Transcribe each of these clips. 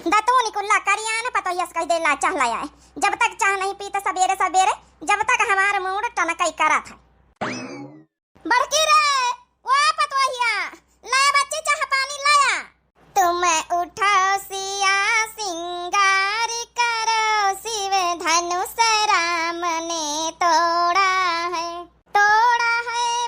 दतूनी कुल्ला करिया न पतो यस कह देला चाह लाया है। जब तक चाह नहीं पी तो सवेरे सवेरे जब तक हमारा मूड टनकई करा था। बड़की रे ओ पतोहिया ला बच्ची चाह पानी लाया। तुम उठो सिया सिंगार करो शिव धनुष राम ने तोड़ा है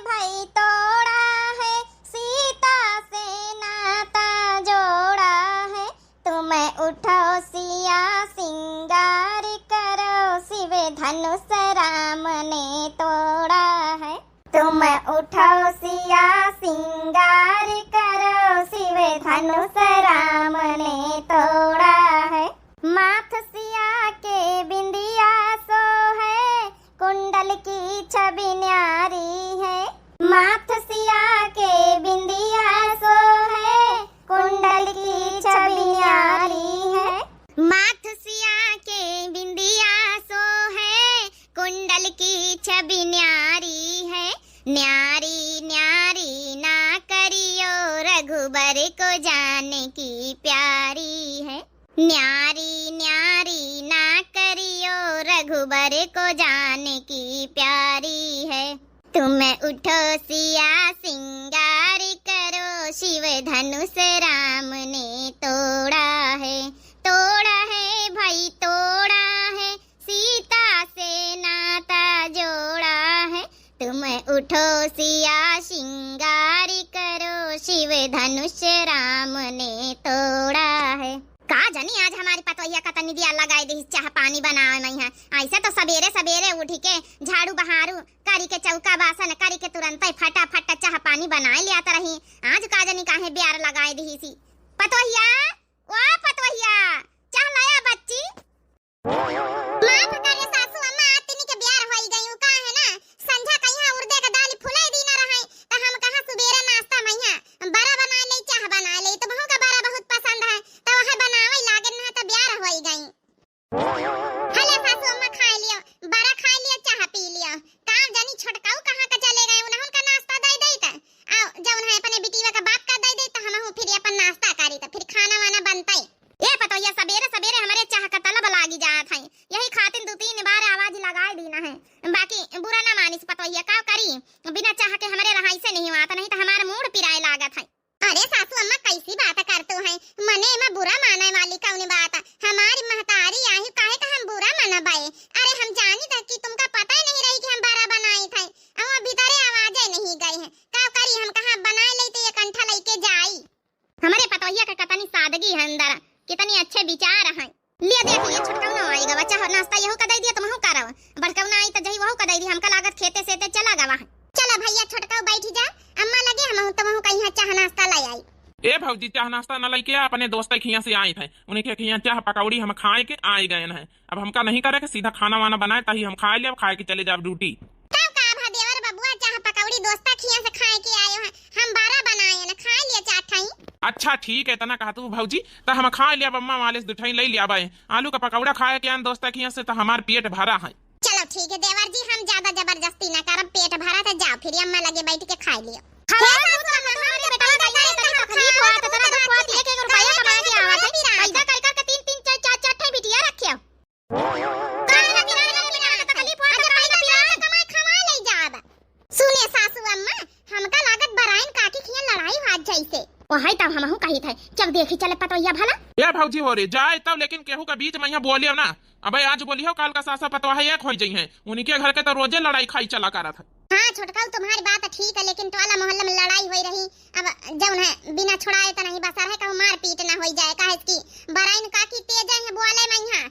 भाई तोड़ा है सीता से नाता जोड़ा है। तुम उठो सिया सिंगार करो शिव धनुष राम ने तोड़ा है। तुम उठो सिया सिंगार करो शिव धनुष राम ने तोड़ा है। माथ सिया के बिंदिया सो है कुंडल की छवि न्यारी है। माथ सिया के बिंदिया सो है कुंडल की छवि न्यारी है। माथ सिया के बिंदिया सो है कुंडल की छवि न्यारी है। न्यारी न्यारी ना करियो रघुबर को जाने की प्यारी है। न्यारी न्यारी ना करियो रघुबर को जाने की प्यारी है। तुम उठो सिया सिंगार करो शिव धनुष राम ने तोड़ा है भाई तोड़ा है सीता से नाता जोड़ा है। तुम उठो सिया सिंगार करो शिव धनुष राम ने तोड़ा है। का जानी आज हमारी पतोहिया का तनी दिया लगाई दी चाह पानी बनावे मैं है। ऐसे तो सवेरे सवेरे उठ के झाड़ू बहारू करी के चौका बासन करी के तुरंत ही फटाफट चाह पानी बनाए लिया रही। आज का जानी काहे ब्यार लगाई दी सी। पतोहिया ओ पतोहिया चाह लाया बच्ची। माफ करे सासू अम्मा आतिनी के ब्यार होई गई का है ना। संझा कहिया उर्दे का दाल फुलाई दी ना रहे त हम कहां सुबेरे नाश्ता मैया बड़ा बना ले चाह बना ले तो बहू का बड़ा बहुत पसंद है तो वह बनावे लागे ना तो ब्यार होई गई। हले सासू अम्मा खा लियो बड़ा खा लियो चाह पी लियो। काम जानी छोटकाऊ कहां का चले गए उन्हों का नाश्ता दे दे त आओ जब है अपने बिटिया का बाप का दे दे तो हम फिर अपन नाश्ता करी तो फिर खाना वाना बनता ही। ये पतोहिया सवेरे सवेरे हमारे चाह का तलब लागी जात है। यही खातिन दो तीन बार आवाज लगाए दीना है। बाकी बुरा ना मानिस पतोहिया का करी बिना चाह के हमारे रहाई से नहीं हुआ नहीं तो हमारा मूड पिराए लागत है। अरे सासू अम्मा कैसी बात करते हैं मने में बुरा माने वाली कौन बात। हमारी महतारी आई काहे का हम बुरा मना बाए। अरे हम जानी था कि तुमका पता ही नहीं रही कि हम बारा बनाई थे और भीतरे आवाजें नहीं गई है का करी हम कहां बनाए लेते एक अंठा लेके जाई। हमारे पतोहिया का कितनी सादगी है अंदर कितनी अच्छे विचार हैं। लिया देख लिया छोटकाऊ ना आएगा बच्चा हो नाश्ता यहू का दे दिया तुम का रहो बड़काऊ ना आई तो जही वहू का दे दी हमका लागत खेते से ते चला गवा है। चलो भैया छोटकाऊ बैठ जा अम्मा लगे हम तो वहू कहीं चाह नाश्ता लाई आई। ए भौजी चाह नाश्ता न लेके अपने दोस्त खिया से आए थे उन्हीं के खिया चाह पकौड़ी हम खाए के आए गए हैं। अब हमका नहीं करे के सीधा खाना वाना बनाए ताकि हम खाए ले खाए के चले जाब ड्यूटी। का भा देवर बबुआ चाह पकौड़ी दोस्ता खिया से खाए के आए हैं हम बारा बनाए न खा लिया चाठाई। अच्छा ठीक है तना कहा तू भौजी तो हम खा लिया अम्मा वाले से दुठाई ले लिया भाई आलू का पकौड़ा खाए के दोस्त खिया से तो हमार पेट भरा है। चलो ठीक है देवर जी हम ज्यादा जबरदस्ती ना करब पेट भरा था जाओ फिर अम्मा लगे बैठ के खा लियो। सुने सासू अम्मा हमका लागत बराइन काकी खिया लड़ाई हाथ जैसे वही तब हमहू कही थे चल देखी चले पतोहिया भला। ये भौजी हो रे जाए तब लेकिन केहू का बीच में यहाँ बोलियो ना। अबे आज बोलियो काल का सासा पतोहा एक हो जाई है उन्हीं के घर के तो रोजे लड़ाई खाई चला करा था। हाँ छोटकाऊ तुम्हारी बात ठीक है लेकिन टोला मोहल्ला में लड़ाई हुई रही अब जब है बिना छुड़ाए तो नहीं बसा है कहूँ मार पीट ना हो जाए काहे की बराइन काकी तेज है बोले मैं यहाँ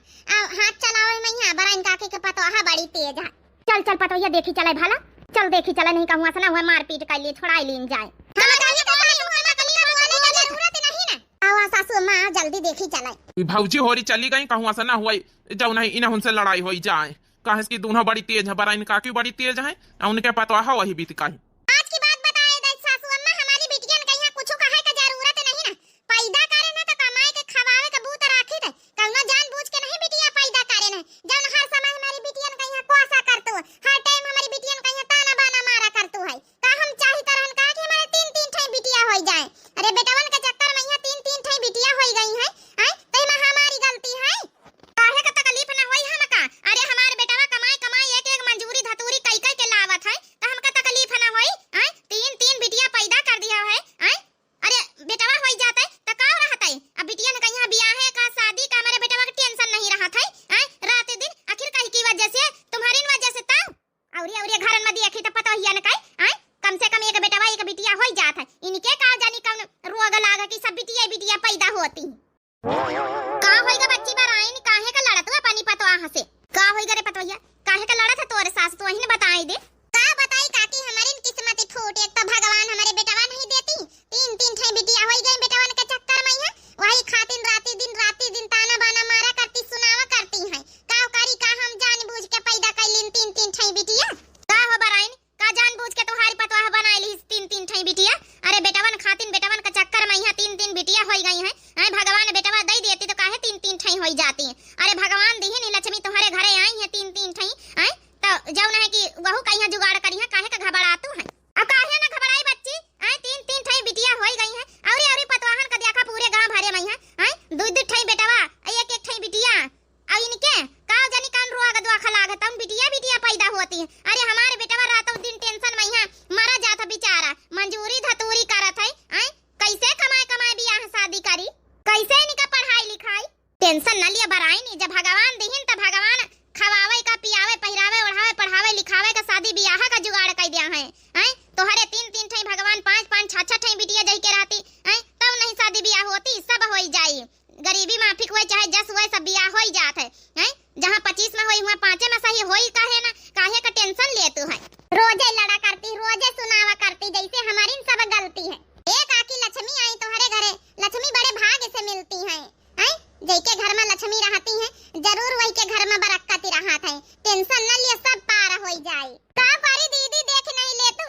हाथ चलावे मैं यहाँ बराइन काकी के पतोहा बड़ी तेज है। चल चल पतोहिया देखी चले भला चल देखी चले नहीं कहूँ असना हुआ मार पीट कर लिए छुड़ाई लीन जाए। सासू अम्मा जल्दी देखी चले। भौजी होरी चली गई कहूँ ऐसा ना हुआ जब नहीं इन उनसे लड़ाई हो जाए कहे की दोनों बड़ी तेज है बराइन काकी बड़ी तेज है उनके पतोहा वही बीत का आज की बात बताए दे सासू अम्मा हमारी बिटिया ने कहीं कुछ कहे का जरूरत नहीं ना पैदा करे ना तो कमाए के खवावे के बूत राखी दे कहना जानबूझ के नहीं बिटिया पैदा करे ना जब हर समय हमारी बिटिया ने कहीं कोसा करतो हर टाइम हमारी बिटिया ने कहीं ताना बाना मारा करतो है का हम चाही तरह का कि हमारे तीन तीन ठे बिटिया हो जाए। अरे बेटावन के चक्कर में यहाँ तीन तीन ठे बिटिया हो गई है तो का होइगा बच्ची बराइन काहे का लड़त हुआ पानी पतवाह से? का होइगा रे पतवैया? काहे का लड़त है तोरे सास? तू ही ने बताई दे। का बताई काकी हमारी किस्मत फूट। एक तो भगवान हमारे बेटवा नहीं देती, तीन तीन ठे बिटिया होई गई बेटवन के चक्कर में है। वही खातिन राती दिन ताना बाना मारा करती सुनावा करती है। का करी का हम जानबूझ के पैदा कैलिन तीन तीन ठे बिटिया। का हो बराइन का जानबूझ के तुम्हारी पतवाह बनाइली तीन तीन ठे बिटिया? अरे बेटवन खातिन बेटवन के चक्कर में है तीन तीन बिटिया होई गई है। भगवान बेटवा दई देती तो काहे तीन तीन ठई होई जाती है? अरे भगवान दी ही लक्ष्मी तुम्हारे घरे आई है तीन तीन ठई तो जौन है कि वहू कहिया जुगाड़ करी है। काहे का घबरातू है? अब काहे ना घबराई बच्ची? तीन तीन ठई बिटिया होई गई है। औरी पतवाहन का देखा पूरे गांव भरे में है दू दू ठई बेटवा एक एक ठई बिटिया। अब इनके का जानी कान रुआ गदवा खलागत हम बिटिया पैदा होती है। अरे हमारे बेटवा रातों दिन टेंशन में है मरा जाता बेचारा, मंजूरी धतूरी करत है। कैसे कमाए बियाह शादी करी? कैसे इनका पढ़ाई लिखाई? टेंशन न लिया बराई नहीं। जब भगवान दिहिन त भगवान खवावे का पियावे पहिरावे ओढ़ावे पढ़ावे लिखावे का शादी बियाह का जुगाड़ कर दिया है। तोहरे तीन तीन ठई भगवान पांच पांच छह छह ठई बिटिया जई के रहती तब नहीं शादी बियाह होती। सब होई जाई, गरीबी माफिक हुए चाहे जस हुए सब बियाह होई जात है। जहाँ 25 में होई हुआ 5 में सही होई काहे ना? काहे का टेंशन ले तू है? रोजे लड़ा करती रोजे सुनावा करती जैसे हमारी सब गलती है। एक आकी लक्ष्मी आई तुम्हारे घरे, लक्ष्मी बड़े भाग्य से मिलती है। जैके घर में लक्ष्मी रहती है जरूर वही के घर में बरकत रहत है। टेंशन न लिए सब पार हो जाए। का पारी दीदी देख नहीं ले तू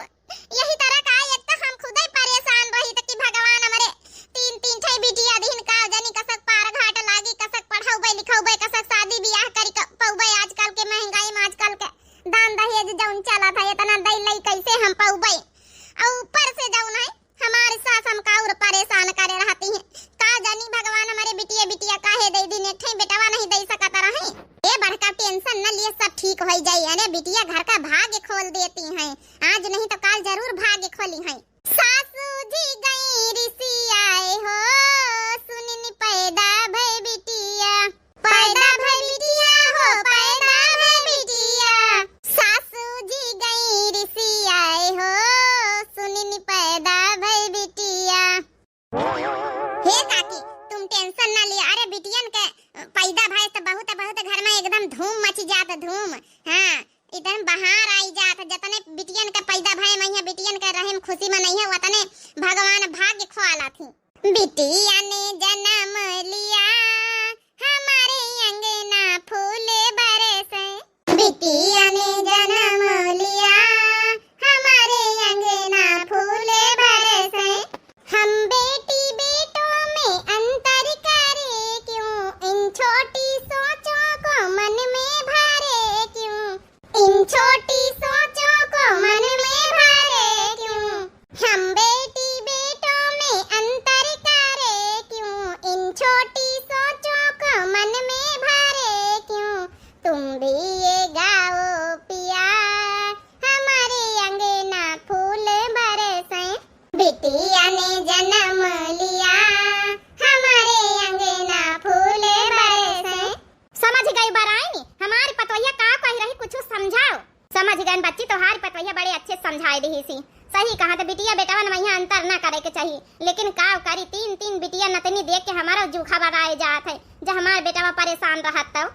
यही तरह का एक तो हम खुद ही परेशान रही त कि भगवान हमारे तीन तीन ठे बिटिया दिन का जानी कसक पार घाट लागी कसक पढ़ाउबे लिखाउबे कसक शादी बियाह करी पउबे। आजकल के महंगाई में आजकल के दान दहेज जौन चला था इतना दई लई कैसे हम पउबे? और ऊपर से जौन है हमारे सास हमका और परेशान करे रहती है। का जानी भगवान हमारे बिटिया काहे दे दिन एक बेटवा नहीं दे सकत रहे। ए बड़का टेंशन न लिए सब ठीक हो जाई। अरे बिटिया घर का भाग्य खोल देती हैं, आज नहीं तो कल जरूर भाग्य खोली हैं। सासू जी गई ऋषि आए हो सुनिन पैदा भई बिटिया, पैदा भई बिटिया हो पैदा भई बिटिया। सासू जी गई ऋषि आए हो सुनिन पैदा भई बिटिया। हे काकी तुम टेंशन ना लिया। अरे बिटियन के पैदा भाई तो बहुत घर में एकदम धूम मच जात धूम। हाँ एकदम बहार आई जात। जतने बिटियन के पैदा भाई मैया बिटियन के रहे खुशी में नहीं है वतने भगवान भाग्य खोला थी। बिटिया ने जन्म लिया हमारे अंगना फूल बरसे, बिटिया ने जन्म लिया हमारे अंगना फूल बरसे। हम बेटी बेटों में अंतर करे क्यों, इन छोटी सोचों को मन में भरे क्यों, इन छोटी सोचों को मन में भरे क्यों। हम बेटी बेटों में अंतर करे क्यों, इन छोटी सोचों को मन में भरे क्यों। तुम भी ये गाओ पिया हमारे अंगना फूल बरसे, बिटिया ने जन्म लिया हमारे अंगना फूल बरसे। समझ गई बराई? हमारी पतवैया का कह रही कुछ समझाओ। समझ गई बच्ची तोहारी पतवैया बड़े अच्छे समझाई रही सी। सही कहा तो बिटिया बेटवन में अंतर न करे के चाहिए, लेकिन का करी तीन तीन बिटिया नतनी देख के हमारा जूखा बढ़ाए जात है। जब हमारे बेटवा परेशान रहत तो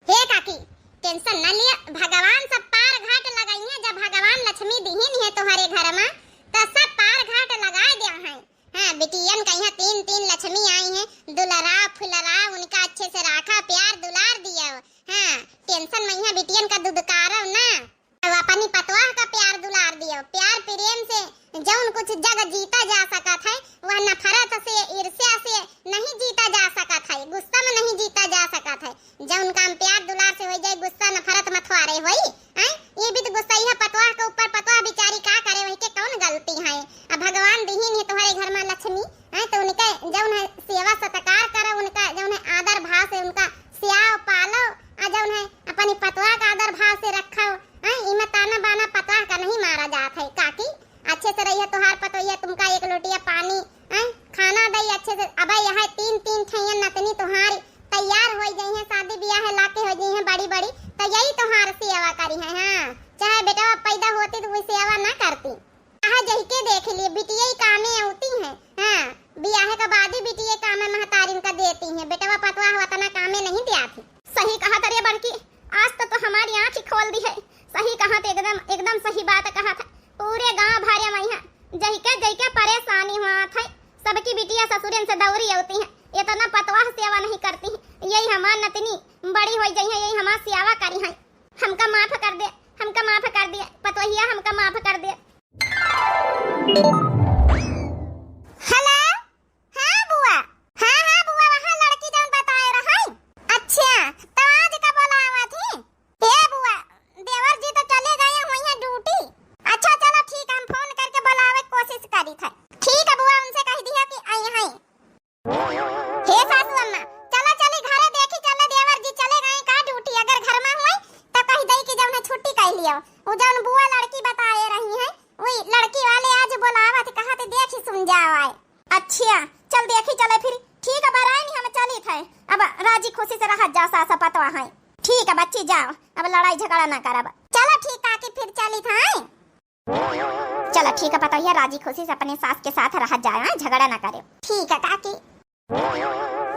हे काकी टेंशन न लिया। भगवान सब पार घाट लगाई है। जब भगवान लक्ष्मी दिहिन है तुम्हारे घर में तो सब पार घाट लगा दिया है। हाँ बिटियन का यहाँ तीन तीन लक्ष्मी आई है, दुलरा फुलरा उनका अच्छे से राखा प्यार दुलार दिया। हाँ टेंशन में यहाँ बिटियन का दुदकारो ना अब अपनी पतवाह का प्यार दुलार दियो। प्यार प्रेम से जौन कुछ जग जीता जा सकत है वह नफरत से ईर्ष्या से नहीं जीता जा सकत है, गुस्सा में नहीं जीता जा सकत है। जौन काम प्यार दुलार से हो जाए गुस्सा नफरत मत वारे होई। ये भी तो गुस्सा ही पतवाह के ऊपर पतवाह बिचारी का करे वही के कौन गलती है। अब भगवान दिहिन है तुम्हारे घर में लक्ष्मी तो उनके जौन है सेवा सत्कार करो, उनका करती हैं। यही हमार नतनी बड़ी हो जाई है, यही हमार सियावा करी है। हमका माफ कर दे, हमका माफ कर दे पतोहिया, हमका माफ कर दे। हेलो, हाँ बुआ, हाँ बुआ, वहाँ लड़की जौन बताए रहा है। अच्छा तो आज का बोलावा थी? ए बुआ, देवर जी तो चले गए हुए हैं ड्यूटी। अच्छा चलो ठीक है, हम फोन करके बुलावे की कोशिश करी थे। ठीक है बुआ, उनसे कह दिया कि आई हैं। हे सासू अम्मा, चला चली घरे देखी चले देवर जी चले गए का ड्यूटी। अगर घर में हुई तो कह दई कि जौन छुट्टी कर लियो। वो जौन बुआ लड़की बताए रही है वही लड़की वाले आज बोलावा थे, कहा थे देखी सुन जाओ आए। अच्छा चल देखी चले फिर। ठीक है बराए नहीं हम चली थे, अब राजी खुशी से रह जा सासा पतवा है। ठीक है बच्ची जाओ, अब लड़ाई झगड़ा ना करब। चलो ठीक काकी फिर चली था। चलो ठीक है पतोहिया, राजी खुशी से अपने सास के साथ रह जाए, झगड़ा ना करे। ठीक है काकी।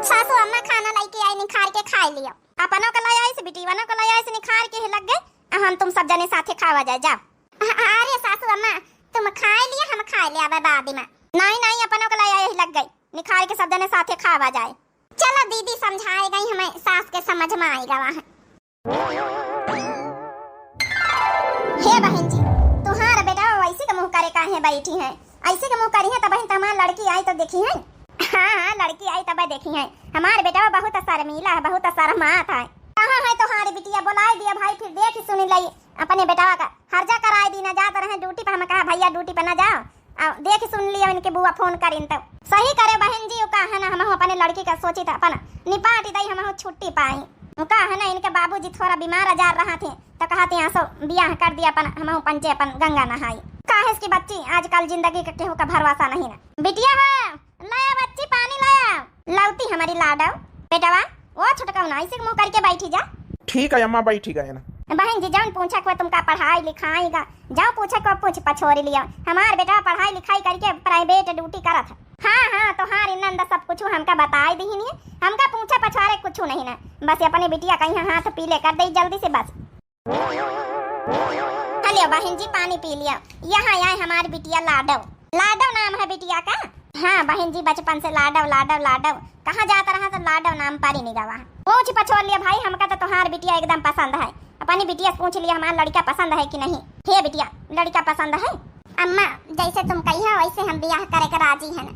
सासू अम्मा खाना लेके आई, निखार के खा लियो। अपनों को लाई आई से बिटीवनों को लाई आई से निखार के लग गए। हम तुम सब जने साथे खावा जाए जाओ। अरे सासू अम्मा तुम खा लिया, हम खा लिया बाद में। नहीं अपनों को लाई आई लग गई, निखार के सब जने साथे खावा जाए। चलो दीदी समझाए गई, हमें सास के समझ में आएगा वहाँ। हे बहन जी, तुम्हारा बेटा वैसे का मुंह करे काहे बैठी है? ऐसे का मुंह करी है तब तुम्हारी लड़की आई तो देखी है। हाँ लड़की आई तब देखी है। हमारे बेटा बहुत शर्मीला है, बहुत शर्मात है। कहाँ है तुम्हारी बिटिया? बुलाए दिया भाई, फिर देख सुन ली अपने बेटा का हर्जा कराए दी। ना जाते रहे ड्यूटी पे, हम कहा भैया ड्यूटी पे ना जाओ, देख सुन लिया इनके बुआ फोन करीन तो सही करे। बहन जी का है ना, हम अपने लड़की का सोची था अपन निपाट दई, हम छुट्टी पाई। का है ना इनके बाबूजी थोड़ा बीमार आजार रहा थे तो कहते यहाँ सो बियाह कर दिया अपन, हम पंचे अपन गंगा नहाई। काहे इसकी बच्ची आजकल जिंदगी का केहू का भरोसा नहीं ना। बिटिया है लाया बच्ची, पानी लाया लौती हमारी लाडो। बेटवा वो छोटका ना ऐसे मुंह करके बैठी जा। ठीक है अम्मा बैठी गए ना। बहन जी जान पूछा को तुमका पढ़ाई लिखाई का, जाओ पूछा को पूछ पछोरी लिया। हमार बेटा पढ़ाई लिखाई करके प्राइवेट ड्यूटी करा था। हाँ तोहार नंदा सब कुछ हमका बताए दी नहीं, हमका पूछा पछवारे कुछ नहीं ना। बस अपने बिटिया कहीं हाथ पीले कर दे जल्दी से बस। हेलो बहन जी पानी पी लिया। यहाँ आए हमारी बिटिया लाडव, लाडव नाम है बिटिया का। हाँ बहन जी बचपन से लाडव लाडव लाडव, कहाँ जाता रहा तो लाडव नाम पारी नहीं गवा। पूछ पछोर लिया भाई, हमका तो तुम्हार बिटिया एकदम पसंद है। अपनी बिटिया से पूछ लिया हमारा लड़का पसंद है कि नहीं। हे बिटिया लड़का पसंद है? अम्मा जैसे तुम कहिया वैसे हम बियाह करे के राजी है ना,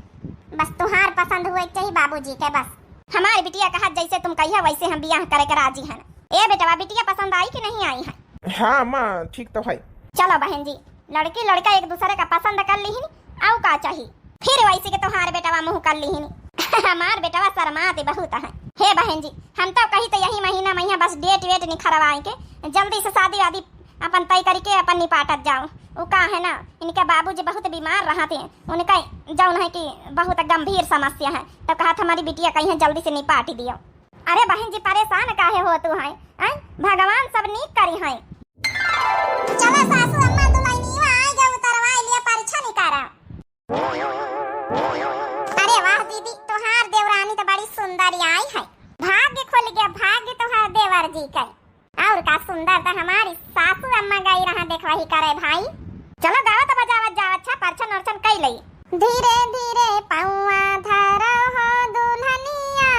बस तुम्हार पसंद हुए चाहिए बाबूजी के बस। हमारी बिटिया कहा जैसे तुम कहिया वैसे हम बियाह करे के राजी है ना। ए बेटा बिटिया पसंद आई कि नहीं आई है? हाँ अम्मा ठीक तो है। चलो बहन जी लड़की लड़का एक दूसरे का पसंद कर ली और का चाहिए फिर वैसे के तुम्हारे बेटवा मुँह कर ली। हमार बेटवा शर्माते बहुत है। हे बहन जी हम तो कही तो यही महीना बस डेट वेट नहीं खरवाए के जल्दी से शादी वादी अपन तय करके अपन निपाटत जाओ। वो का है ना इनके बाबूजी बहुत बीमार रहते हैं, उनका जौन है कि बहुत गंभीर समस्या है, तो कहा हमारी बिटिया कहीं जल्दी से निपाट दियो। अरे बहन जी परेशान काहे हो तू है? भगवान सब नीक करी है। चलो सासू अम्मा दुल्हनिया आ जाओ, उतरवा लिया परीक्षा निकारा। अरे वाह दीदी तोहार देवरानी तो बड़ी सुंदर आई है, भाग्य खुल गया, भाग्य तोहार देवर जी का। और का सुंदर तो हमारी सासू अम्मा गई रहा देखवा ही करे भाई। चलो गावत बजावत जाओ, अच्छा परछन अर्चन कई लई। धीरे धीरे पौआ धरो हो दुल्हनिया,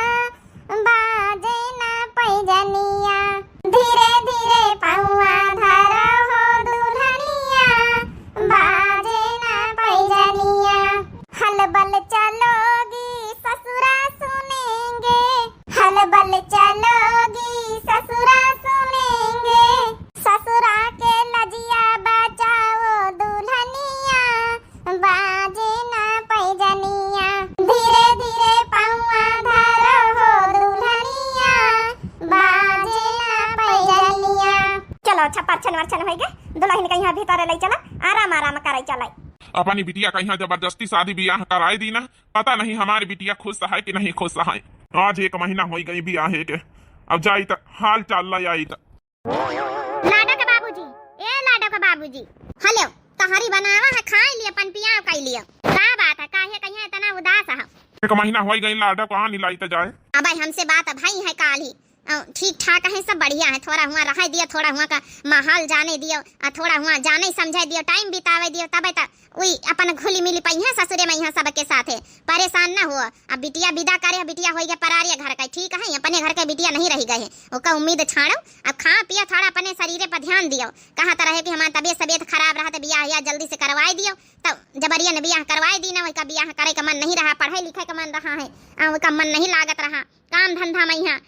बाजे ना पैजनिया। धीरे धीरे पौआ धरो हो दुल्हनिया, बाजे ना पैजनिया। हलबल चलोगी ससुरा सुनेंगे, हलबल चलोगी ससुरा सुनेंगे। ससुरा के लजिया बचाओ दुल्हनिया, बाजे ना पैजनिया। धीरे धीरे पौआ धरो हो दुल्हनिया, बाजे ना पैजनिया। चलो अच्छा परछन वर्छन हो गए, दुल्हन के यहाँ भीतर ले चला, आराम आराम करे चलाई। अपनी बिटिया का यहाँ जबरदस्ती शादी ब्याह कराए दी ना, पता नहीं हमारी बिटिया खुश है कि नहीं खुश है। आज 1 महीना हो गई ब्याह के, अब जाई तो हाल चाल ला आई तो। लाडो के बाबूजी, ए लाडो के बाबूजी, हेलो तहारी बनावा है खाई लिया पन पिया कई लिया। का बात है काहे इतना उदास है? 1 महीना हो गई लाडा को नहीं लाई तो जाए। अब हमसे बात भाई है काल ही ठीक ठाक है, सब बढ़िया है। थोड़ा हुआ रह दियो, थोड़ा हुआ का माहौल जाने दियो, थोड़ा हुआ जाने समझे दियो, टाइम बितावे दियो, तब तक वही अपन घुली मिली पई है ससुरे में यहाँ सबके साथ है। परेशान ना हुआ। अब बिटिया विदा करे, बिटिया हो गया परारिया घर का, ठीक है, अपने घर के बिटिया नहीं रह गए हैं, ओका उम्मीद छाड़ो। अब खा पिया थोड़ा अपने शरीर पर ध्यान दियो। कहा तरह है कि हमारा तबीयत खराब रहा तो बियाह या जल्दी से करवाई दियो, तब जबरिया ने बियाह करवाई दी ना, वही बियाह करे का मन नहीं रहा, पढ़ाई लिखाई का मन रहा है, वही का मन नहीं लागत रहा, काम धंधा में यहाँ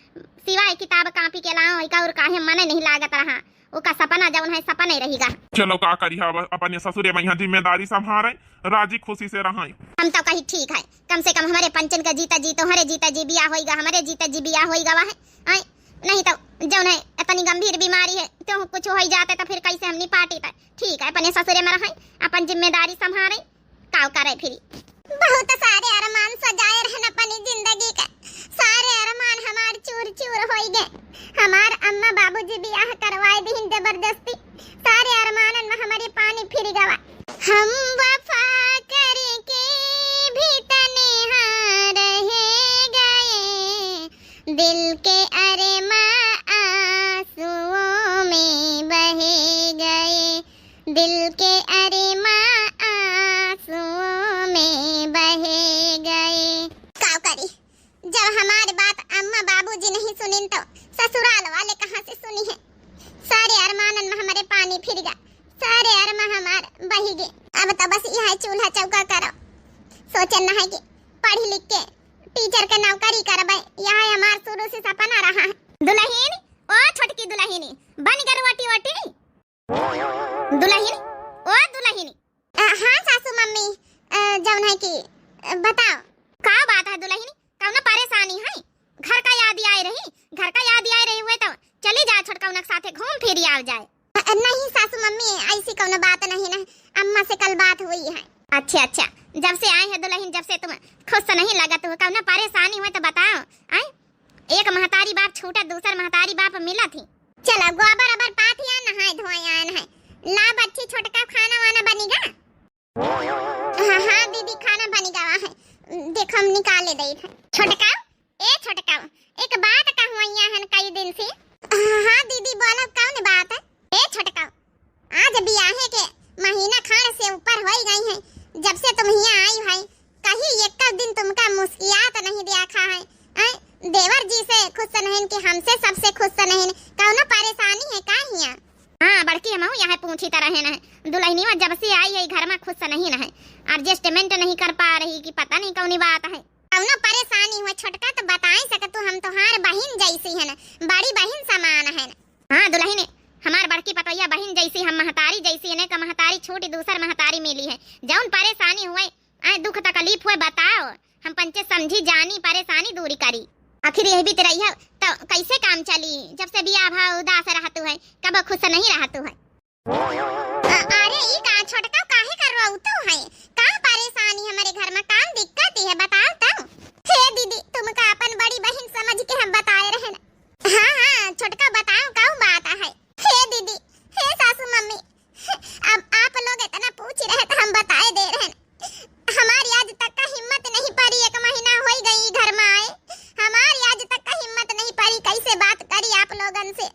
सिवाय किताब कापी के लाओ वही का और काहे मन नहीं लागत रहा, ओका सपना जौन है सपना ही रहेगा। चलो का करी अपने ससुरे में यहाँ जिम्मेदारी संभाले, राजी खुशी से रहा। हम तो कही ठीक है, कम से कम हमारे पंचन का जीता जी तो हमारे जीता जी बिया होएगा, हमारे जीता जी बिया होएगा वह है। नहीं तो जौन है इतनी गंभीर बीमारी है तो कुछ हो जाते तो फिर कैसे हम निपाटी था। ठीक है, अपने ससुरे में रहे, अपन जिम्मेदारी संभाले, काव करे फिर। बहुत सारे अरमान सजाए रहन अपनी जिंदगी का, सारे अरमान हमार चूर चूर हो गए। हमार अम्मा बाबूजी बियाह करवाए दीन जबरदस्ती, सारे अरमानन में हमारे पानी फिर गवा। हम वफा करके भी तन्हा रह गए, दिल के अरमां आंसुओं में बह गए, दिल के अरमां आंसुओं में बह गए। काव करी, जब हमारी बात अम्मा बाबूजी नहीं सुनी तो ससुराल वाले कहाँ से सुनी है। सारे अरमानन में हमारे पानी फिर गया, सारे अरमा हमार बही गए। अब तो बस यह चूल्हा चौका करो, सोचन है कि पढ़ी लिख के टीचर के नौकरी करबे, यह हमार शुरू से सपना रहा है। दुल्हन, ओ छोटकी दुल्हन, बन गई रोटी वोटी? दुल्हन, ओ दुल्हन। हाँ सासू मम्मी, जौन है कि बताओ का बात है दुल्हन, कौन परेशानी है? घर का याद आई रही, घर का याद आई रही हुए तो चली जा छोटका उनके साथे घूम फिर आ जाए। नहीं सासू मम्मी, ऐसी कौन बात नहीं ना, अम्मा से कल बात हुई है। अच्छा, जब से आए हैं दुल्हन, जब से तुम खुश नहीं लगा तो कौन परेशानी हुई तो बताओ। आई एक महतारी बाप छूटा, दूसर महतारी बाप मिला थी। चला गोबर अबर पाथिया नहाए धोए आन है, ला बच्ची छोटका खाना वाना बनेगा। हाँ दीदी खाना बनेगा है, देखो हम निकाले दे थे। छोटका, ए छोटका, एक बात कहूँ हन कई दिन से। हाँ दीदी बोलो, कौन बात है? ए छोटका, आज बियाहे के महीना खान से ऊपर हो गई है, जब से तुम यहाँ आई है, कहीं एक दिन तुमका मुस्कियात नहीं देखा है। देवर जी से खुश नहीं कि हमसे सबसे खुश नहीं, कौन परेशानी है का हिया? हाँ बड़की हम यहाँ पूछी तरह है, दुल्हनी में जब से आई है घर में खुश नहीं है, एडजस्टमेंट नहीं कर पा रही कि पता नहीं कौन बात है। कौन परेशानी हुआ छोटका तो बता सकत, हम तुम्हार बहन जैसी है ना, बड़ी बहन समान है ना। हाँ दुल्हन, हमार बड़की पतोया बहन जैसी, हम महतारी जैसी है, का महतारी छोटी दूसर महतारी मिली है। जौन परेशानी हुए दुख तकलीफ हुए बताओ, हम पंचे समझी जानी परेशानी दूरी करी। आखिर यही भी तेरा तो कैसे काम चली, जब से बियाह भाव उदास रहतु है, कब खुश नहीं रहतु है। अरे ई का छोटका काहे कर रहा तो है, का परेशानी हमारे घर में, काम दिक्कत है बताओ तो। हे दीदी, तुमका अपन बड़ी बहन समझ के हम बताए रहे ना। हाँ छोटका बताओ का बात है। हे दीदी, हे सासू मम्मी, अब आप लोग इतना पूछ रहे तो हम बताए दे रहे हैं। हमारी आज तक का हिम्मत नहीं पड़ी, एक महीना हो गई घर में आए, हमारी आज तक का हिम्मत नहीं पड़ी, कैसे बात करी आप लोगन से।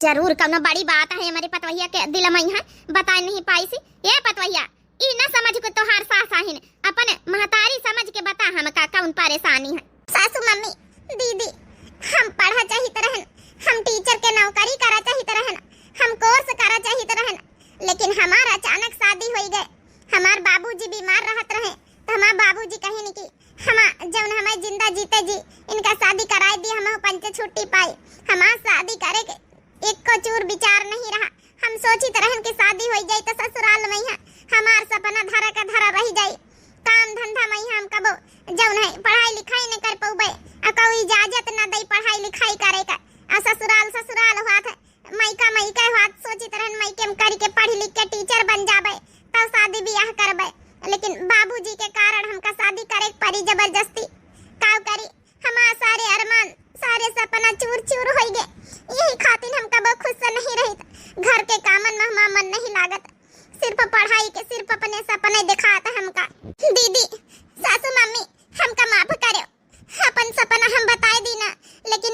जरूर कौनो बड़ी बात है हमारे पतवैया के दिल में है, बता नहीं पाई सी। ये पतवैया ई न समझ को तोहार सास आहिन, अपन महतारी समझ के बता हमका कौन परेशानी है। सासू मम्मी, दीदी, हम पढ़ा चाहिए रहन, हम टीचर के नौकरी करा चाहिए रहन, हम कोर्स करा चाहिए रहन, लेकिन हमारा अचानक शादी हो गए। हमार बाबूजी बीमार रहत रहे तो हमार बाबूजी कहे नहीं कि हम जौन हमें जिंदा जीते जी इनका शादी कराए दी, हम पंच छुट्टी पाई, हमार शादी करे के एक को चूर विचार नहीं रहा। हम सोची तरहन की शादी हो जाए तो ससुराल में है हमार सपना धरा का धरा रह जाए, काम धंधा में हम कबो जौन है पढ़ाई लिखाई न कर पौबे, कोई इजाजत न दई पढ़ाई लिखाई करे का, ससुराल हाथ मायका हाथ सोची तरहन मायके में करके पढ़ लिख के टीचर बन जाबे तब शादी ब्याह करबे, लेकिन बाबूजी के कारण हमका शादी करे पड़ी जबरदस्ती। काव करी, हमार सारे अरमान सारे सपना चूर चूर हो गए, यही खातिर हम कबो खुश नहीं रही। घर के कामन में हमारा मन नहीं लागत, सिर्फ पढ़ाई के सिर्फ अपने सपने दिखाता हमका। दीदी, सासू मम्मी, हमका माफ करो, अपन सपना हम बताए दी ना, लेकिन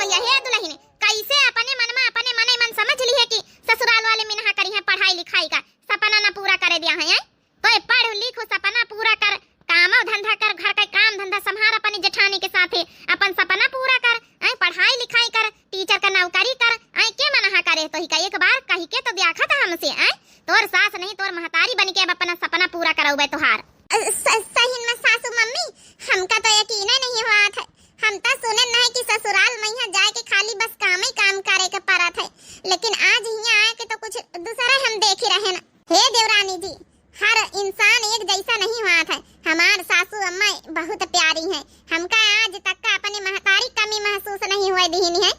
भैया हे दुल्हन कैसे अपने मन में अपने मने मन समझ ली है कि ससुराल वाले मिनहा करी है पढ़ाई लिखाई का सपना न पूरा करे दिया है तो ये पढ़ लिखो सपना पूरा कर काम धंधा कर घर का काम धंधा संभार अपनी जेठानी के साथ अपन सपना पूरा कर पढ़ाई लिखाई कर टीचर का नौकरी कर के मना करे तो ही का एक बार कही के तो देखा था हमसे तोर सास नहीं तोर महतारी बन के अब अपना सपना पूरा कराओ तोहार सही में सासू मम्मी हमका तो यकीन नहीं हुआ था हम तो सुने नहीं कि ससुराल में यहाँ जाके खाली बस काम ही काम करे के पड़त है लेकिन आज यहाँ आए के तो कुछ दूसरा हम देख ही रहे ना हे देवरानी जी हर इंसान एक जैसा नहीं हुआ था हमार सासू अम्मा बहुत प्यारी है हमका आज तक का अपने महतारी कमी महसूस नहीं हुई दीनी है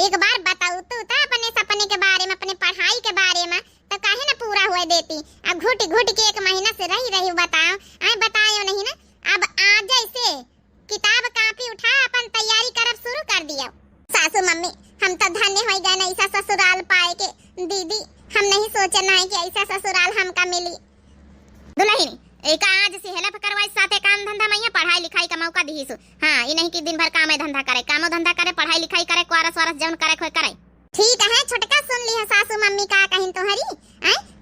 एक बार बताऊ तो अपने सपने के बारे में अपने पढ़ाई के बारे में तो काहे ना पूरा हुए देती अब घुट घुट के एक महीना से रही बताओ बतायो नहीं ना अब आज जैसे किताब कापी उठा अपन तैयारी करब शुरू कर दिया सासू मम्मी हम तो धन्य हो गए ना ऐसा ससुराल पाए के दीदी हम नहीं सोचे ना कि ऐसा ससुराल हमका मिली दुल्हन एक आज से हेल्प करवाई साथे काम धंधा में पढ़ाई लिखाई का मौका दीसु हां ये नहीं कि दिन भर काम धंधा करे काम धंधा करे पढ़ाई लिखाई करे क्वारस वारस जौन करे खोय करे ठीक है छोटका सुन ली है सासू मम्मी का कहिन तोहरी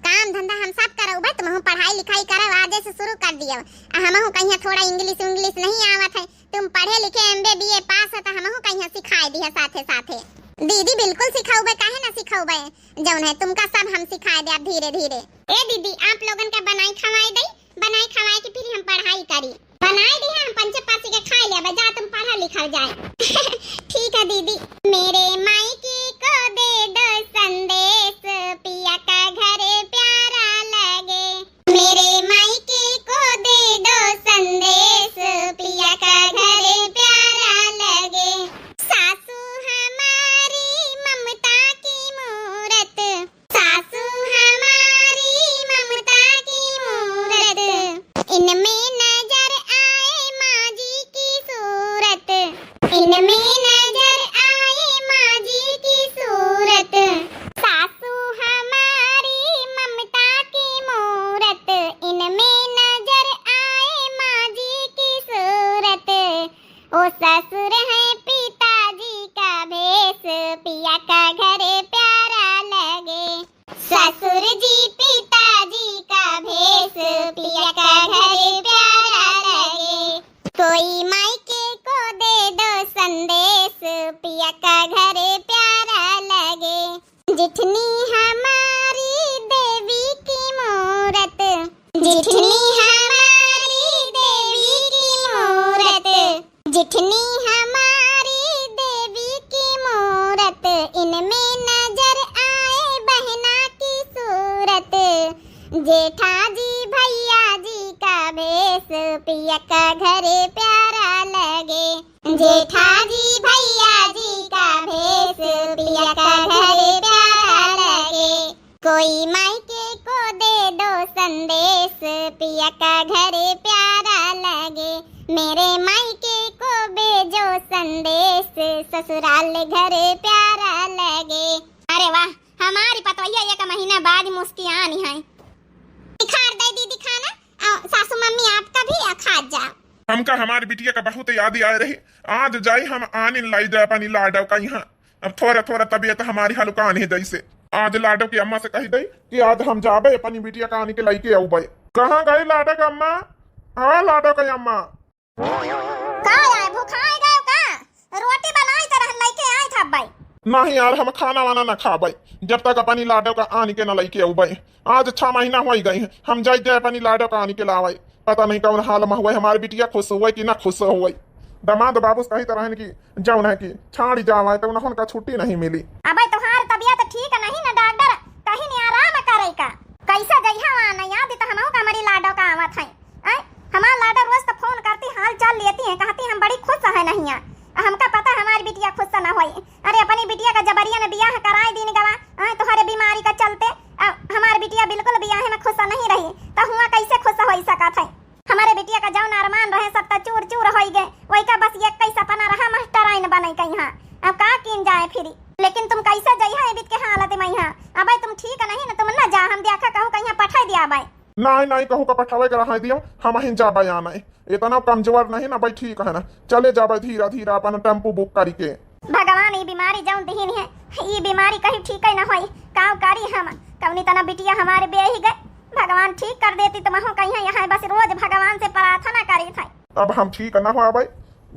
काम धंधा हम सब करो बा तुम पढ़ाई लिखाई करो आज से शुरू कर दियो हमहु कहिया थोड़ा इंग्लिश नहीं आवत है तुम पढ़े लिखे एमबे बीए पास है तो हमहु कहिया सिखाई दिया साथे साथे दीदी बिल्कुल सिखाऊबे काहे ना सिखाऊबे जौन है तुमका सब हम सिखाए दे धीरे धीरे ए दीदी आप लोगन का बनाई खवाए के फिर हम पढ़ाई करी बनाई दी हम पंचे पासी के खाई ले बजा तुम पढ़ा लिखा जाए ठीक है दीदी मेरे मायके को दे दो संदेश पिया का घर प्यारा लगे मेरे मायके को दे दो संदेश पिया का घर प्यारा लगे सासू हमारी ममता की मूरत सासू हमारी ममता की मूरत इनमें नजर आए माँ जी की सूरत इनमें नजर आए माँ जी की सूरत सासू हमारी ममता की मूरत इनमें नजर आए माँ जी की सूरत ओ ससुर है पिताजी का भेष पिया का घर प्यारा लगे ससुर जी पिताजी का भेष पिया का घर प्यारा लगे कोई मायके को दे दो संदेश पिया का घर प्यारा लगे जितनी हमारी देवी की मूरत जितनी हमारी देवी की मूरत जितनी हमारी देवी की मूरत इनमें नजर आए बहना की सूरत जेठा जी भैया जी का भेष पिया का घर प्यारा लगे जेठा जी भैया जी का भेष पिया का घर प्यारा लगे कोई मायके को दे दो संदेश पिया का घर प्यारा लगे मेरे मायके को भेजो संदेश ससुराल घर प्यारा लगे अरे वाह हमारी पतोहिया एक महीना बाद मुस्कियानी है दिखार दे दीदी खाना सासू मम्मी आपका भी खा जा हमका हमारी बिटिया का बहुत याद आ रही आज जाई हम आने लाई दे अपनी लाडव का यहाँ अब थोड़ा थोड़ा तबीयत हमारी हल्कान है जैसे आज लाडव की अम्मा से कही दई कि आज हम जाबे अपनी बिटिया का आने के लाई के आऊबे कहाँ गई लाडव का अम्मा हाँ लाडव का अम्मा का आए भूखाए गए का रोटी बनाई तरह लेके आए था भाई नहीं यार हम खाना वाना ना खा भाई जब तक अपनी लाडव का आने के न लेके आऊबे आज 6 महीना हो गई है हम जाए अपनी लाडव का आने के लावे पता नहीं कौन हाल में हुए हमारी बिटिया खुश हुए कि ना खुश हुए दामाद बाबू कही तरह की जौन है कि छाड़ी जावा तो उन्होंने का छुट्टी नहीं मिली अबे तुम्हारी तबीयत ठीक नहीं ना डॉक्टर कहीं नहीं आराम करे का कैसा जइहा आना याद तो हमहु का हमारी लाडव का आवत है हमार लाडव रोज तो फोन करती हाल चाल लेती है कहती हम बड़ी खुश है नहीं हमका पता हमारी बिटिया खुश ना होई अरे अपनी बिटिया का जबरिया ने बियाह कराए दिन गवा तुम्हारे बीमारी का चलते हमारी बिटिया बिल्कुल बियाह में खुश नहीं रही तो हुआ कैसे खुश होई सकत है हमारे बिटिया का जौन अरमान रहे सब चूर चूर हो गए वही का बस एक कैसा सपना रहा मास्टर आइन बने कहीं अब का किन जाए फिर लेकिन तुम कैसे जइहा ए बीत के हालत में यहाँ अबे तुम ठीक नहीं ना तुम ना जा हम देखा कहू कहीं पठा दिया अबे नहीं कहू का पठावे के रहा दियो हम ही जाबे आना इतना कमजोर नहीं ना भाई ठीक है ना चले जाबे धीरे धीरे अपन टेम्पो बुक करी के भगवान ई बीमारी जौन दहीन है ई बीमारी कहीं ठीक ही ना होई। काव करी हम कौनी तना बिटिया हमारे बे ही गए, भगवान ठीक कर देती तो महू कहीं यहाँ बस रोज भगवान से प्रार्थना करी था। अब हम ठीक ना हो भाई,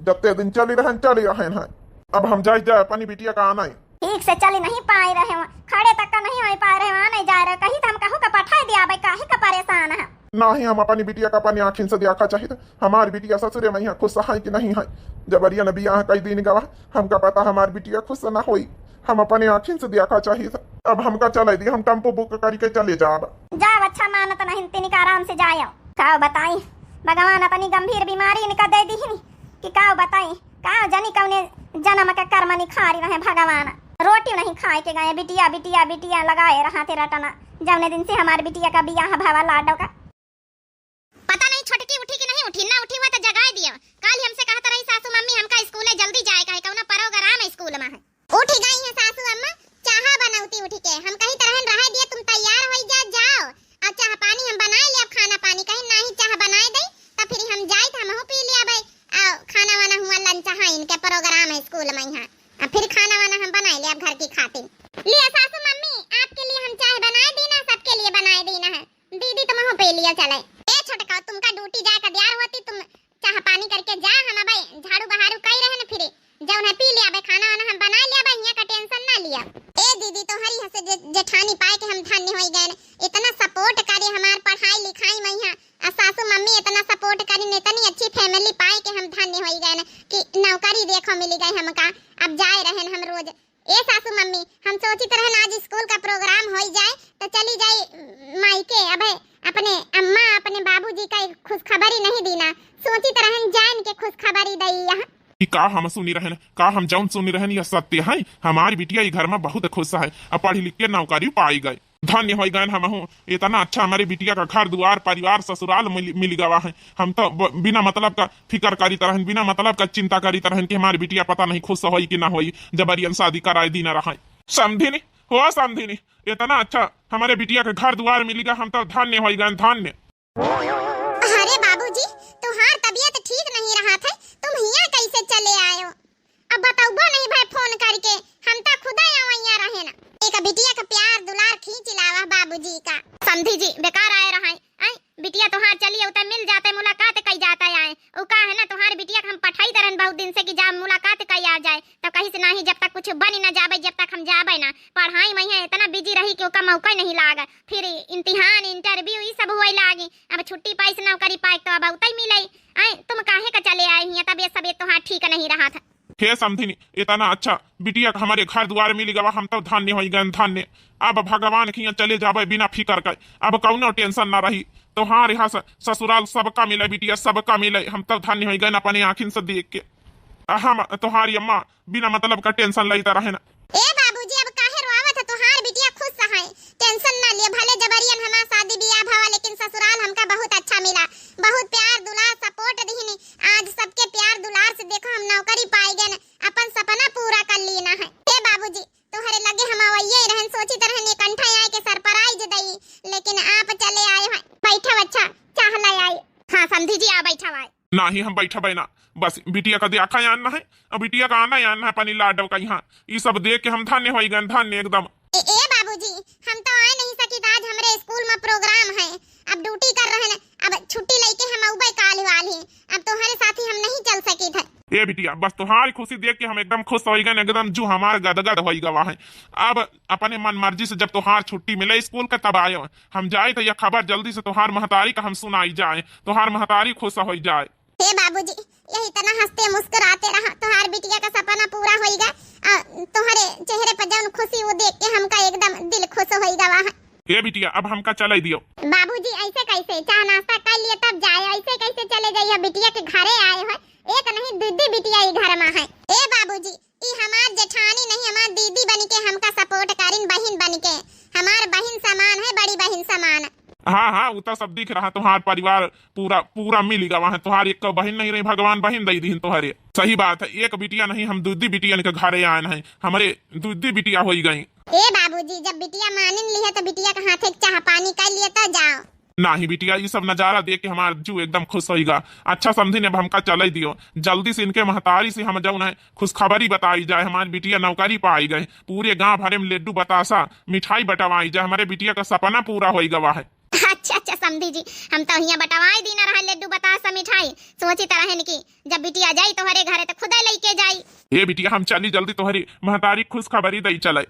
जब दिन चली रहे हैं। अब हम जाए अपनी बिटिया का आना है। ठीक से चली नहीं पाए रहे, खड़े तक का नहीं हो पा रहे, वहाँ नहीं जा रहे, कहीं तो हम कहूँ का पठा दिया भाई, काहे का परेशान है। ना ही हम अपनी बिटिया का अपनी आँखिन से देखा चाहिए। हमारी बिटिया ससुरे में यहाँ खुश है कि नहीं है। जबरिया ने बियाह कई दिन गवा, हमका पता हमारी बिटिया खुश ना हुई, हम अपनी आँखिन से देखा चाहिए। अब हमका चले दी, हम टेम्पो बुक करके चले जाब। जाओ अच्छा मानत नहीं तीन का आराम से जाओ। का बताई भगवान अपनी गंभीर बीमारी इनका दे दी कि का बताई का जनी कौने जन्म के कर्म निखारी रहे भगवान। रोटी नहीं खाए के गए, बिटिया बिटिया बिटिया लगाए रहा थे रटना जौने दिन से हमारी बिटिया का बियाह भावा लाडो का। पता नहीं छोटकी उठी कि नहीं उठी, ना उठी हुआ तो जगाए दिया। कल हमसे कहता रही सासू मम्मी हमका स्कूल जल्दी जाएगा है, कौना प्रोग्राम है स्कूल में है। उठ गई है सासू अम्मा, चाह बनाउती उठ के, हम कहीं तरह रह दिए, तुम तैयार हो जाओ। अब चाह पानी हम बनाए ले, अब खाना पानी कहीं नहीं चाह बनाए दे तो फिर हम जाए थे, हम पी लिया भाई। खाना वाना हुआ लंच है, इनके प्रोग्राम है स्कूल में यहाँ, अब फिर खाना वाना हम बनाए ले अब घर की खातिर। लिया सासू मम्मी आपके लिए हम चाय बनाए देना, सबके लिए बनाए देना है। दीदी तुम हो पे लिया चले। ए छोटका तुमका ड्यूटी जाए का तैयार होती, तुम चाह पानी करके जा, हम भाई झाड़ू बहारू कई रहे न, फिर जौन है पी लिया भाई, खाना वाना हम बना लिया भाई, यहाँ का टेंशन ना लिया। ए दीदी तो हरी हसे जेठानी पाए के हम धन्य हो गए, इतना सपोर्ट करे हमार पढ़ाई लिखाई में यहाँ, सासू मम्मी इतना सपोर्ट करी, इतनी अच्छी फैमिली पाए के हम धन्य हो गए कि नौकरी देखो मिल गई हमका। अब जाए रहे हम रोज। ए सासू मम्मी हम सोची तरह आज स्कूल का प्रोग्राम हो जाए तो चली जाए मायके, अब अपने अम्मा अपने बाबूजी का खुशखबरी नहीं देना, सोची तरह जान के खुशखबरी दई यहाँ। का हम सुनी रहे का हम जौन सुनी रहे यह सत्य है। हमारी बिटिया घर में बहुत खुश है, अब पढ़ी लिख के नौकरी पाई गए, धन्य हो गए हम। इतना अच्छा हमारी बिटिया का घर दुआर परिवार ससुराल मिल गवा है। हम तो बिना मतलब का फिक्र करी तरह, बिना मतलब का चिंता करी तरह कि हमारी बिटिया पता नहीं खुश होई कि ना होई, जबरियन शादी कराए दी ना रहे। समझी नहीं हुआ, समझी नहीं, इतना अच्छा हमारे बिटिया का घर दुआर मिलेगा, हम तो धन्य हो गए, धन्य। अरे बाबूजी तुम्हार तबीयत ठीक नहीं रहा था, तुम यहाँ कैसे चले आए हो? अब बताओ नहीं भाई फोन करके, हम तो खुदा यहाँ रहे ना। एक बिटिया का प्यार दुलार खींच लावा बाबूजी का। समझी जी बेकार आए रहा है, बिटिया तो हाँ चलिए उतर मिल जाते, मुलाकात कई जाता है। वो का है ना तुम्हारी बिटिया का हम पठाई तरन बहुत दिन से कि जा मुलाकात कई आ जाए, तो कहीं से नहीं, जब तक कुछ बनी ना जाबे, जब तक हम जाबे ना। पढ़ाई में है इतना बिजी रही कि उसका मौका नहीं लागा, फिर इम्तिहान इंटरव्यू ये सब हुए लागी, अब छुट्टी पाई से नौकरी पाई तो अब उतई मिले। तुम काहे का चले आए हैं? तबियत तो हाँ ठीक नहीं रहा था। हे समझी नहीं, इतना अच्छा बिटिया हमारे घर द्वार मिल गवा, हम तो धन्य हो गए, धन्य। अब भगवान के यहाँ चले जाबे बिना फिकर कर, अब कौनो टेंशन ना रही। तो हाँ यहाँ ससुराल सबका मिले, बिटिया सबका मिले, हम तो धन्य हो गए अपने आँखिन से देख के। हम तुम्हारी अम्मा बिना मतलब का टेंशन लेता रहे ना। ए बाबूजी अब काहे रोआवत है? तुहार बिटिया खुश है, टेंशन ना लिए। भले जबरियन हमार शादी बियाह भावा, लेकिन ससुराल हमका बहुत अच्छा मिला, बहुत प्यार दुलार सपोर्ट दीनी। आज सबके प्यार दुलार से देखो हम नौकरी पाई गए, अपन सपना पूरा कर लेना है। ए बाबूजी तोहरे लगे हम आवइए रहन, सोची तरह ने कंठा आए के सरप्राइज दई, लेकिन आप चले आए हैं। बैठो अच्छा चाह ले आए। हां समझी जी आ बैठो आए। नहीं हम बैठा बैना, बस बिटिया का देखा आना है, अब बिटिया का आना है पानी लाडव का यहाँ, ये सब देख के हम धन्य हो गए, धन्य एकदम। ए बाबूजी हम तो आ नहीं सकी, आज हमारे स्कूल में प्रोग्राम है, अब ड्यूटी कर रहे हैं, अब छुट्टी लेके हम उबई काल वाली, अब तुम्हारे साथी हम नहीं चल सकी थे। ए बिटिया बस तुम्हारी खुशी देख के हम एकदम खुश हो गए, एकदम जो हमारे गदगद हो गवा है। अब अपने मन मर्जी से जब तुहार छुट्टी मिले स्कूल का तब आयो, हम जाए तो यह खबर जल्दी से तुहार महतारी का हम सुनाई जाए, तुहार महतारी खुश हो जाए। हे बाबूजी यही तना हंसते मुस्कुराते रहा, तुहार बिटिया का सपना पूरा होएगा, तुम्हारे चेहरे पर जौन खुशी वो देख के हमका एकदम दिल खुश होएगा वहाँ। ए बिटिया अब हमका चले दियो। बाबूजी ऐसे कैसे चाह नाश्ता कर लिए तब जाए, ऐसे कैसे चले जाइए? बिटिया के घरे आए हो, एक नहीं दीदी बिटिया ही घर में है। ए बाबूजी ई हमार जेठानी नहीं, हमार दीदी बन के हमका सपोर्ट करिन, बहन बन के, हमार बहन समान है, बड़ी बहन समान। हाँ हाँ वो तो सब दिख रहा, तुम्हार परिवार पूरा पूरा मिलेगा वहाँ, तुम्हारी एक बहन नहीं रही, भगवान बहन दे दी तुम्हारे। सही बात है, एक बिटिया नहीं हम दूधी बिटिया के घरे आए हैं, हमारे दूधी बिटिया हो गई। ए बाबूजी जब बिटिया मानिन ली है तो बिटिया के हाथ एक चाह पानी कर लिए तो जाओ। ना ही बिटिया ये सब नजारा देख के हमार जू एकदम खुश होगा। अच्छा समझी ने हमका चले दियो, जल्दी से इनके महतारी से हम जौन है खुशखबरी बताई जाए, हमारी बिटिया नौकरी पाई गए, पूरे गांव भरे में लड्डू बतासा मिठाई बटवाई जाए, हमारे बिटिया का सपना पूरा हो गवा है। अच्छा अच्छा समझी जी, हम तो यहाँ बटवाई दी ना रहा लड्डू बतासा मिठाई, सोची तरह की जब बिटिया जाई तो हरे घरे तो खुदा लेके जाई। ये बिटिया हम चली जल्दी तोहरी महतारी खुशखबरी दई चले।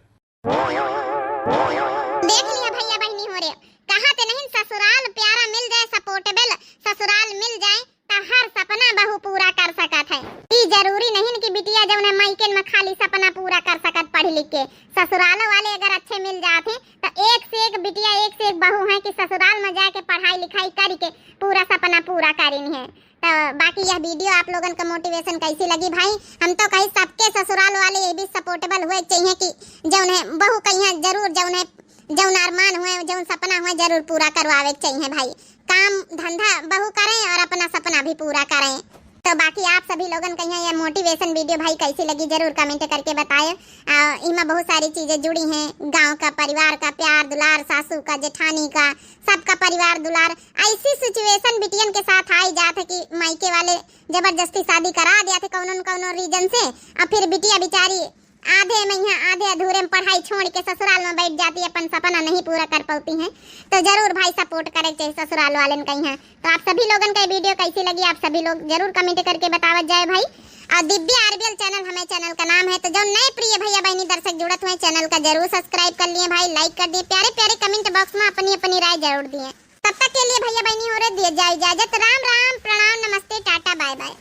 देख लिया भैया बहनी हो रे, कहा ते नहीं ससुराल प्यारा मिल जाए, सपोर्टेबल ससुराल मिल जाए तो हर सपना बहू पूरा कर सकत है। ई जरूरी नहीं कि बिटिया जौन है मायके में खाली सपना पूरा कर सकत पढ़ लिख के, ससुराल वाले अगर अच्छे मिल जाते तो एक से एक बिटिया एक से एक बहू है कि ससुराल में जाके पढ़ाई लिखाई करके पूरा सपना पूरा करेनी है। तो बाकी यह वीडियो आप लोगन का मोटिवेशन कैसी लगी भाई? हम तो कहीं सबके ससुराल वाले ये भी सपोर्टेबल हुए चाहिए कि जौन है बहू कहीं जरूर जौन है जौन अरमान हुए जौन सपना हुए जरूर पूरा करवावे चाहिए भाई। काम धंधा बहू करें और अपना सपना भी पूरा करें। तो बाकी आप सभी लोगन कहीं ये मोटिवेशन वीडियो भाई कैसी लगी जरूर कमेंट करके बताएं। इसमें बहुत सारी चीजें जुड़ी हैं, गांव का परिवार का प्यार दुलार, सासू का जेठानी का सबका परिवार दुलार। ऐसी सिचुएशन बिटियन के साथ आई जात है कि मायके वाले जबरदस्ती शादी करा दिया थे कौनो रीजन से, और फिर बिटिया बेचारी आधे में आधे अधूरे में पढ़ाई छोड़ के ससुराल में बैठ जाती है, अपन सपना नहीं पूरा कर पाती हैं। तो जरूर भाई सपोर्ट करे चाहिए ससुराल वाले कहीं है। तो आप सभी लोगन का वीडियो कैसी लगी आप सभी लोग जरूर कमेंट करके बतावत जाए भाई। और दिव्या आरबीएल चैनल हमें चैनल का नाम है, तो जो नए प्रिय भैया बहनी दर्शक जुड़त हुए चैनल का जरूर सब्सक्राइब कर लिए भाई, लाइक कर दिए, प्यारे प्यारे कमेंट बॉक्स में अपनी अपनी राय जरूर दिए। तब तक के लिए भैया बहनी हो रहे दिए जाए इजाजत। राम राम, प्रणाम, नमस्ते, टाटा, बाय बाय।